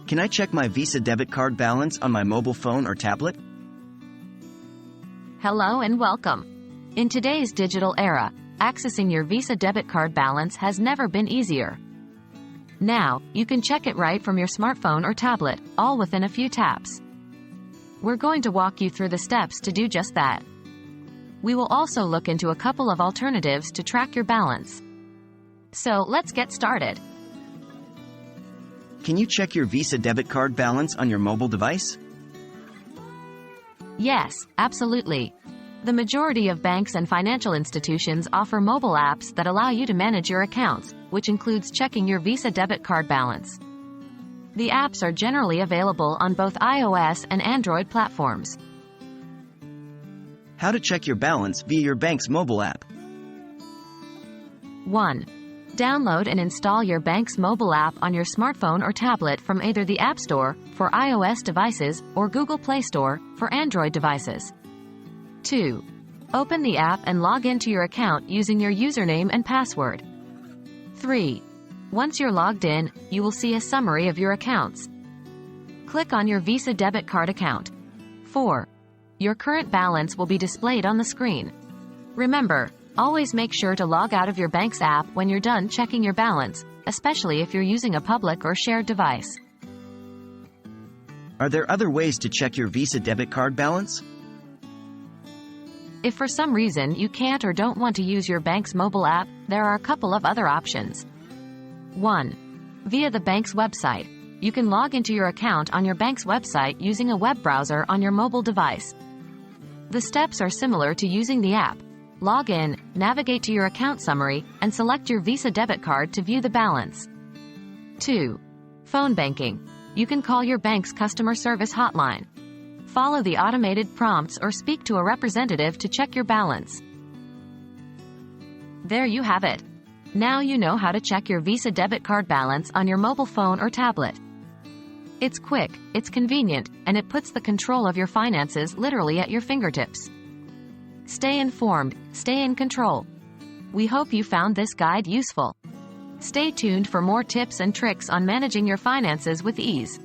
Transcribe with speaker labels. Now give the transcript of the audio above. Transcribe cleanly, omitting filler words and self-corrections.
Speaker 1: Can I check my Visa debit card balance on my mobile phone or tablet?
Speaker 2: Hello and welcome. In today's digital era, accessing your Visa debit card balance has never been easier. Now, you can check it right from your smartphone or tablet, all within a few taps. We're going to walk you through the steps to do just that. We will also look into a couple of alternatives to track your balance. So, let's get started.
Speaker 1: Can you check your Visa debit card balance on your mobile device?
Speaker 2: Yes, absolutely. The majority of banks and financial institutions offer mobile apps that allow you to manage your accounts, which includes checking your Visa debit card balance. The apps are generally available on both iOS and Android platforms.
Speaker 1: How to check your balance via your bank's mobile app.
Speaker 2: 1. Download and install your bank's mobile app on your smartphone or tablet from either the App Store for iOS devices or Google Play Store for Android devices. 2. Open the app and log into your account using your username and password. 3. Once you're logged in, you will see a summary of your accounts. Click on your Visa debit card account. 4. Your current balance will be displayed on the screen. Remember, always make sure to log out of your bank's app when you're done checking your balance, especially if you're using a public or shared device.
Speaker 1: Are there other ways to check your Visa debit card balance?
Speaker 2: If for some reason you can't or don't want to use your bank's mobile app, there are a couple of other options. 1. Via the bank's website. You can log into your account on your bank's website using a web browser on your mobile device. The steps are similar to using the app. Log in, navigate to your account summary, and select your Visa debit card to view the balance. 2. Phone banking. You can call your bank's customer service hotline. Follow the automated prompts or speak to a representative to check your balance. There you have it. Now you know how to check your Visa debit card balance on your mobile phone or tablet. It's quick, it's convenient, and it puts the control of your finances literally at your fingertips. Stay informed, stay in control. We hope you found this guide useful. Stay tuned for more tips and tricks on managing your finances with ease.